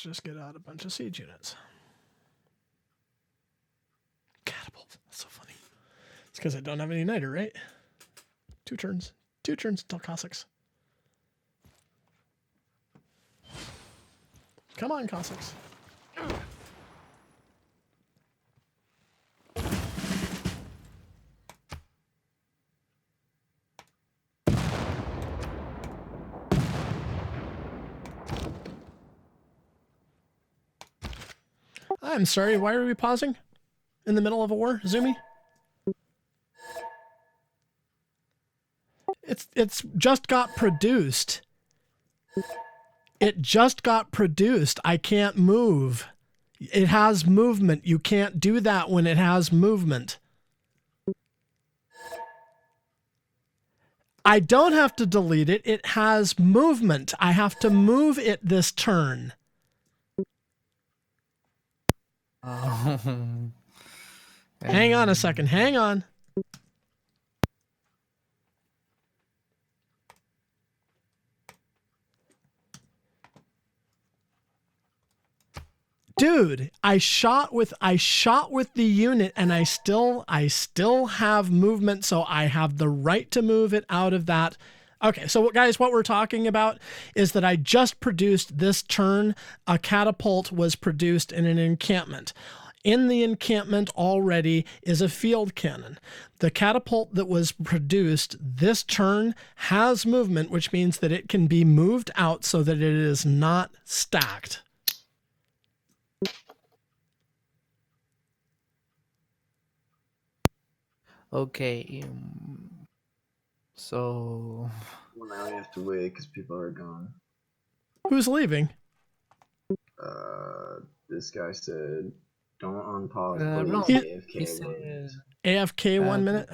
let's just get out a bunch of siege units. Catapult. That's so funny. It's because I don't have any niter, right? 2 turns. 2 turns until Cossacks. Come on, Cossacks. I'm sorry, why are we pausing? In the middle of a war, Zumi? It's just got produced. It just got produced. I can't move. It has movement. You can't do that when it has movement. I don't have to delete it. It has movement. I have to move it this turn. Hang on a second. Hang on. Dude, I shot with the unit and I still have movement, so I have the right to move it out of that. Okay, so guys, what we're talking about is that I just produced this turn. A catapult was produced in an encampment. In the encampment already is a field cannon. The catapult that was produced this turn has movement, which means that it can be moved out so that it is not stacked. Okay. So... Well, now we have to wait because people are gone. Who's leaving? This guy said, "Don't unpause, no, please." he said... AFK 1 minute?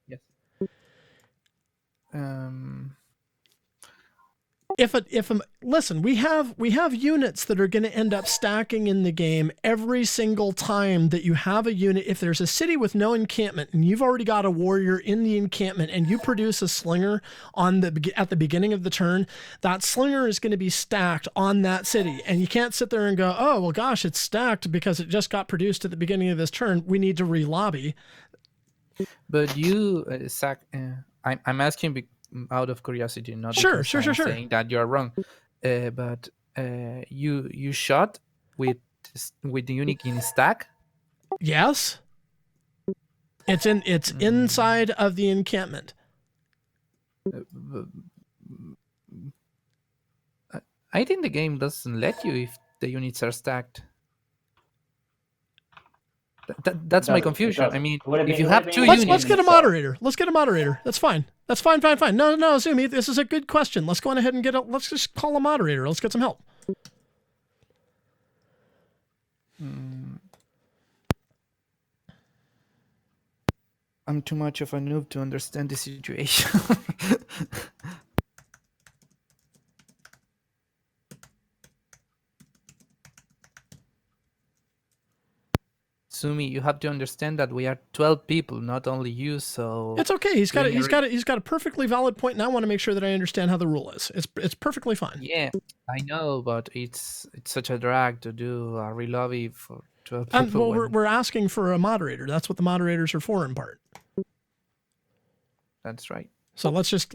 Yes. Listen, we have units that are going to end up stacking in the game every single time that you have a unit. If there's a city with no encampment and you've already got a warrior in the encampment and you produce a slinger at the beginning of the turn, that slinger is going to be stacked on that city. And you can't sit there and go, oh, well, gosh, it's stacked because it just got produced at the beginning of this turn. We need to re-lobby. But you, Zach, I'm asking out of curiosity, not Sure. saying that you're wrong. But you shot with the unit in stack? Yes. It's inside of the encampment. I think the game doesn't let you if the units are stacked. That's my confusion. I mean, if you have 2 units... Let's get a moderator. Let's get a moderator. That's fine. That's fine. No, Zumi, this is a good question. Let's go on ahead and let's just call a moderator. Let's get some help. I'm too much of a noob to understand the situation. Sumi, you have to understand that we are 12 people, not only you, so... It's okay. He's got a perfectly valid point, and I want to make sure that I understand how the rule is. It's perfectly fine. Yeah, I know, but it's such a drag to do a re-lobby for 12 people. Well, we're asking for a moderator. That's what the moderators are for, in part. That's right. So let's just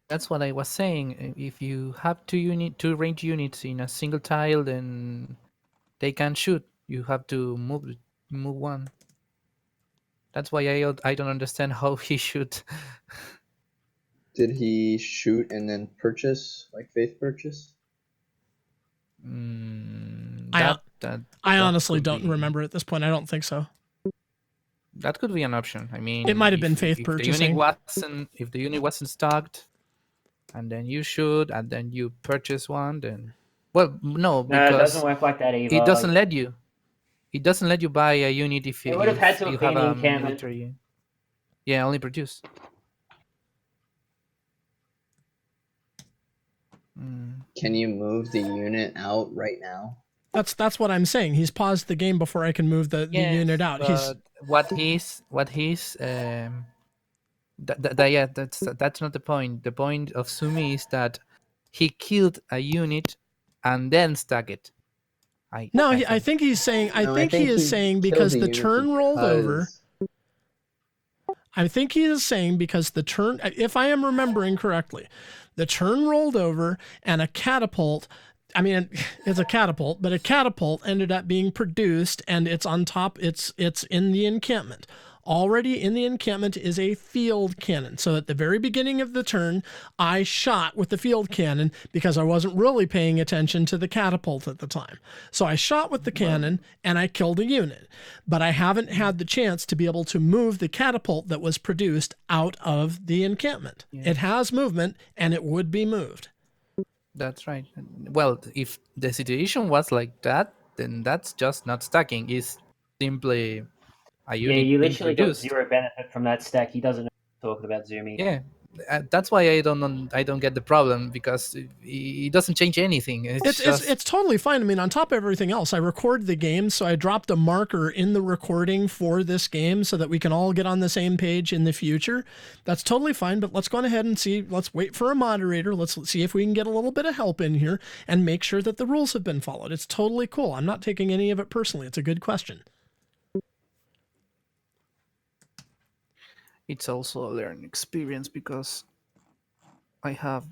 That's what I was saying. If you have 2 range units in a single tile, then they can shoot. You have to move one. That's why I don't understand how he shoot. Did he shoot and then purchase, like faith purchase? I honestly don't remember at this point. I don't think so. That could be an option. I mean, It might have been faith if purchasing. if the unit wasn't stocked, and then you shoot, and then you purchase one, then no, No, it because doesn't work like that either. it doesn't let you. It doesn't let you buy a unit if It would have had to you have have been a encampment. military. Yeah, only produce. Can you move the unit out right now? That's what I'm saying. He's paused the game before I can move the unit out. But that's not the point. The point of Sumi is that he killed a unit and then stack it. I think he's saying. I No, think he is saying because the turn rolled over. I think he is saying because the turn, if I am remembering correctly, the turn rolled over and a catapult. I mean, it's a catapult, but a catapult ended up being produced, and it's on top. It's in the encampment. Already in the encampment is a field cannon. So at the very beginning of the turn, I shot with the field cannon because I wasn't really paying attention to the catapult at the time. So I shot with the cannon and I killed a unit. But I haven't had the chance to be able to move the catapult that was produced out of the encampment. Yeah. It has movement and it would be moved. That's right. Well, if the situation was like that, then that's just not stacking. It's simply a unit you literally got produced. zero benefit from that stack. He doesn't know what talking about Zumi. Yeah, that's why I don't get the problem, because it doesn't change anything. It's totally fine. I mean, on top of everything else, I record the game, so I dropped a marker in the recording for this game so that we can all get on the same page in the future. That's totally fine, but let's go on ahead and see. Let's wait for a moderator. Let's see if we can get a little bit of help in here and make sure that the rules have been followed. It's totally cool. I'm not taking any of it personally. It's a good question. It's also a learning experience because I have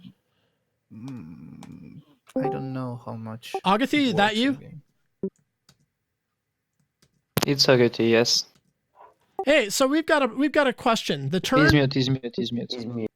I don't know how much. Agathy, is that you? It's Agathy, yes. Hey, so we've got a question. The turn. He's mute.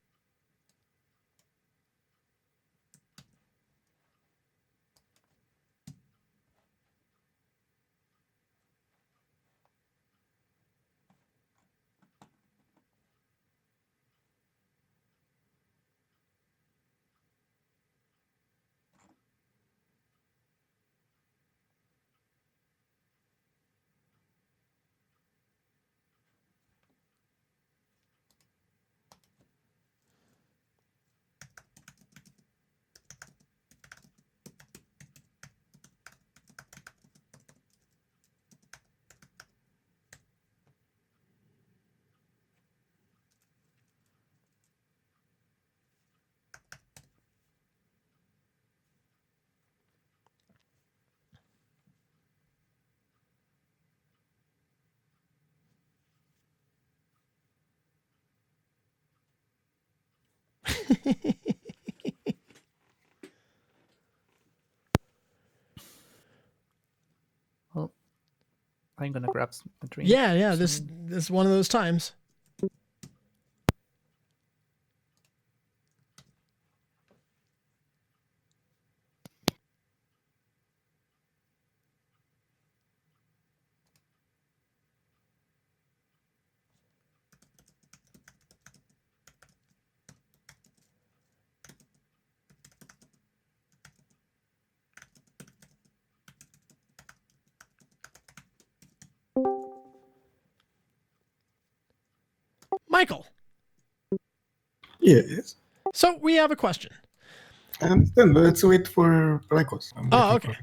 Well, I'm gonna grab a drink. Yeah. This is one of those times. Michael. Yes. So we have a question. I understand. Let's wait for Plecos. Oh, okay.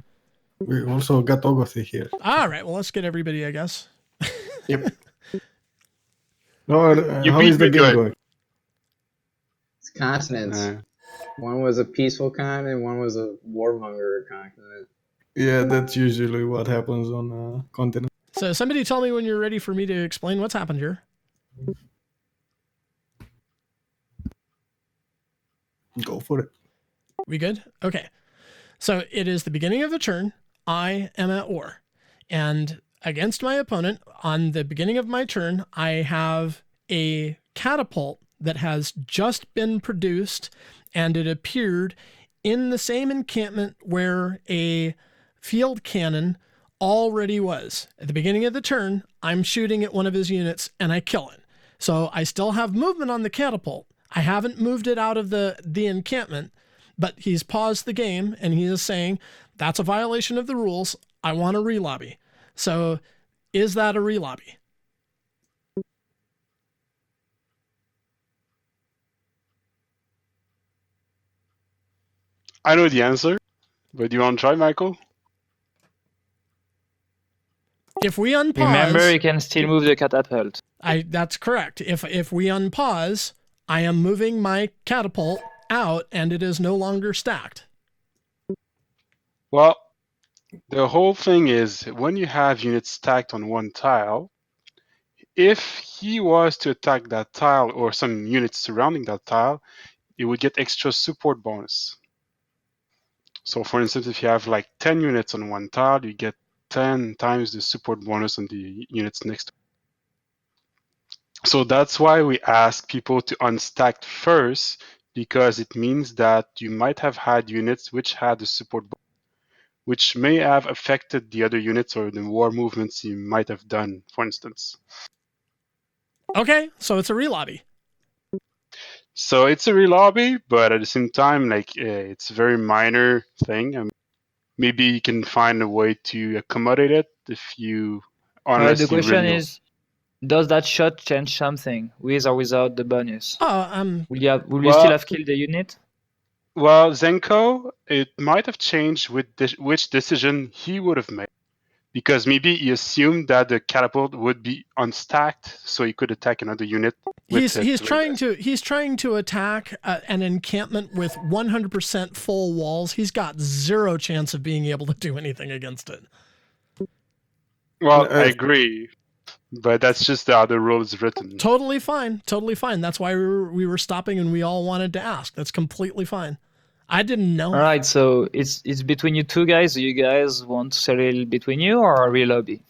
We also got Agathy here. All right. Well, let's get everybody, I guess. Yep. No, how is the game going? It's continents. One was a peaceful continent, one was a warmonger continent. Yeah, that's usually what happens on a continent. So somebody tell me when you're ready for me to explain what's happened here. Go for it. We good? Okay. So it is the beginning of the turn. I am at war. And against my opponent, on the beginning of my turn, I have a catapult that has just been produced, and it appeared in the same encampment where a field cannon already was. At the beginning of the turn, I'm shooting at one of his units and I kill it. So I still have movement on the catapult. I haven't moved it out of the encampment, but he's paused the game and he is saying, that's a violation of the rules. I want a relobby. So is that a relobby? I know the answer, but do you want to try, Michael? If we unpause, Remember, you can still move the catapult. That's correct. If we unpause, I am moving my catapult out and it is no longer stacked. Well, the whole thing is when you have units stacked on one tile, if he was to attack that tile or some units surrounding that tile, you would get extra support bonus. So for instance, if you have like 10 units on one tile, you get 10 times the support bonus on the units next to it. So that's why we ask people to unstack first, because it means that you might have had units which had the support bonus, which may have affected the other units or the war movements you might have done, for instance. Okay, so it's a relobby. So it's a relobby, but at the same time, like it's a very minor thing. Maybe you can find a way to accommodate it if you, unless The you question really is, does that shot change something with or without the bonus? Oh, Will you still have killed the unit? Well, Zenko, it might have changed with which decision he would have made. Because maybe he assumed that the catapult would be unstacked, so he could attack another unit. He's trying to attack an encampment with 100% full walls. He's got zero chance of being able to do anything against it. Well, I agree, but that's just how the rule is written. Totally fine. Totally fine. That's why we were stopping and we all wanted to ask. That's completely fine. I didn't know. All right, so it's between you two guys. Do you guys want to settle between you or a real lobby?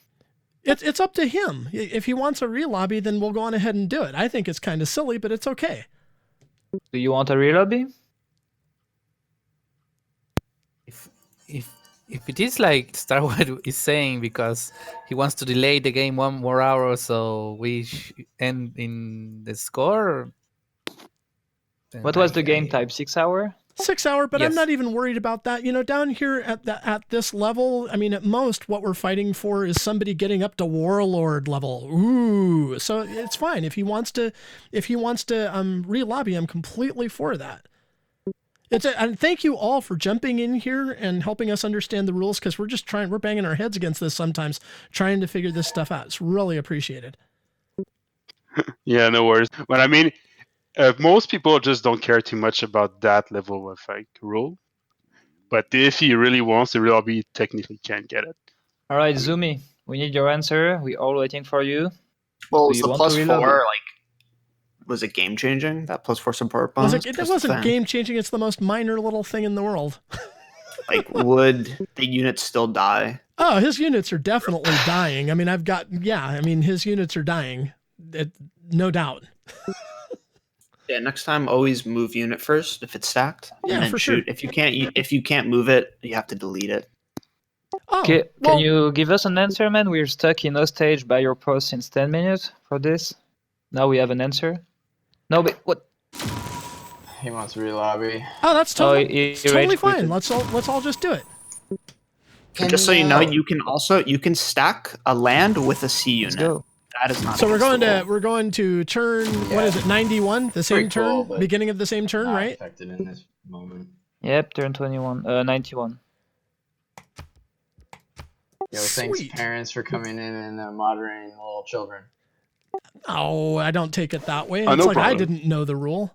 It's up to him. If he wants a real lobby, then we'll go on ahead and do it. I think it's kind of silly, but it's okay. Do you want a real lobby? If it is like Starwood is saying, because he wants to delay the game 1 more hour, so we end in the score. What was the game type? 6 hour? 6 hour, but Yes. I'm not even worried about that. You know, down here at this level, I mean, at most, what we're fighting for is somebody getting up to warlord level. Ooh, so it's fine if he wants to re-lobby. I'm completely for that. And thank you all for jumping in here and helping us understand the rules, because we're banging our heads against this sometimes, trying to figure this stuff out. It's really appreciated. Yeah, no worries. But I mean, most people just don't care too much about that level of like rule. But if he really wants, the real lobby technically can get it. All right, Zumi, we need your answer. We're all waiting for you. Well, Do was you the want to plus reload 4 it? was it game changing? That plus 4 support bonus? It wasn't game changing. It's the most minor little thing in the world. Like, would the units still die? Oh, his units are definitely dying. I mean, his units are dying. No doubt. Yeah, next time always move unit first if it's stacked, Yeah, and then for shoot. sure. If you can't move it, you have to delete it. Oh, Okay, well, can you give us an answer, man? We're stuck in hostage by your post since 10 minutes for this. Now we have an answer. No, but what? He wants to re-lobby. Oh, that's totally, he it's totally rage fine. quitted. Let's all just do it. Just so you know, you can stack a land with a C Let's unit. go. That is not. So against we're going to turn. What is it? 91. The same Pretty cool, turn. but Beginning of the same turn, not right? affected in this moment. Yep, turn 91. 91. Yo, thanks Sweet. parents for coming in and moderating little children. Oh, I don't take it that way. Oh, It's no like I problem. didn't know the rule.